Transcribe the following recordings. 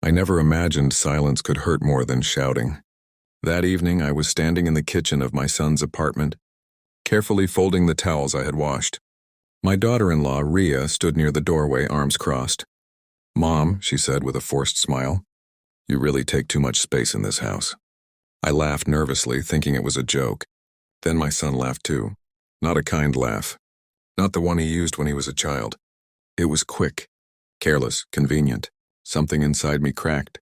I never imagined silence could hurt more than shouting. That evening, I was standing in the kitchen of my son's apartment, carefully folding the towels I had washed. My daughter-in-law, Ria, stood near the doorway, arms crossed. "Mom," she said with a forced smile, "you really take too much space in this house." I laughed nervously, thinking it was a joke. Then my son laughed too. Not a kind laugh. Not the one he used when he was a child. It was quick, careless, convenient. Something inside me cracked.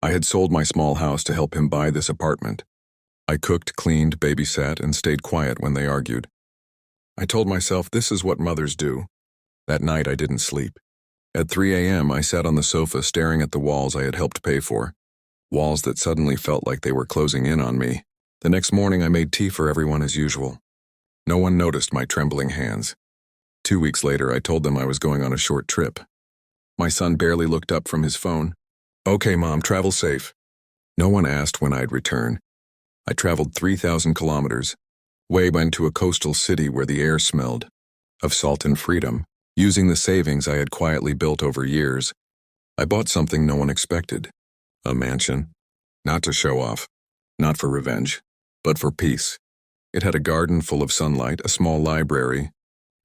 I had sold my small house to help him buy this apartment. I cooked, cleaned, babysat, and stayed quiet when they argued. I told myself this is what mothers do. That night I didn't sleep. At 3 a.m. I sat on the sofa staring at the walls I had helped pay for. Walls that suddenly felt like they were closing in on me. The next morning I made tea for everyone as usual. No one noticed my trembling hands. 2 weeks later I told them I was going on a short trip. My son barely looked up from his phone. "Okay, Mom, travel safe." No one asked when I'd return. I traveled 3,000 kilometers, way into a coastal city where the air smelled of salt and freedom. Using the savings I had quietly built over years, I bought something no one expected. A mansion. Not to show off, not for revenge, but for peace. It had a garden full of sunlight, a small library,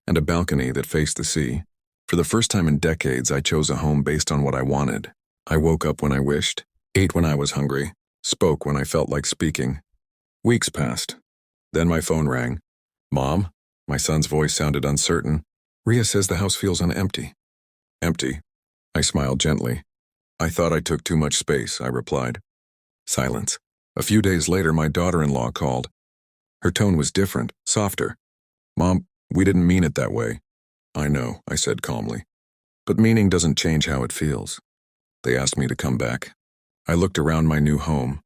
and a balcony that faced the sea. For the first time in decades, I chose a home based on what I wanted. I woke up when I wished, ate when I was hungry, spoke when I felt like speaking. Weeks passed. Then my phone rang. "Mom?" My son's voice sounded uncertain. "Ria says the house feels empty." "Empty?" I smiled gently. "I thought I took too much space," I replied. Silence. A few days later, my daughter-in-law called. Her tone was different, softer. "Mom, we didn't mean it that way." "I know," I said calmly. "But meaning doesn't change how it feels." They asked me to come back. I looked around my new home.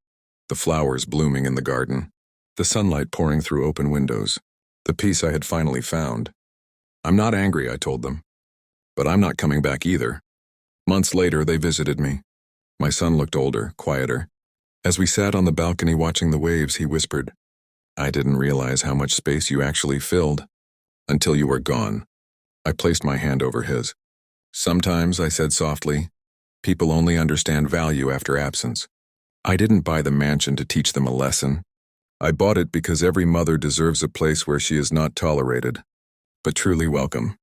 The flowers blooming in the garden. The sunlight pouring through open windows. The peace I had finally found. "I'm not angry," I told them. "But I'm not coming back either." Months later, they visited me. My son looked older, quieter. As we sat on the balcony watching the waves, he whispered, "I didn't realize how much space you actually filled until you were gone." I placed my hand over his. "Sometimes," I said softly, "people only understand value after absence." I didn't buy the mansion to teach them a lesson. I bought it because every mother deserves a place where she is not tolerated, but truly welcome.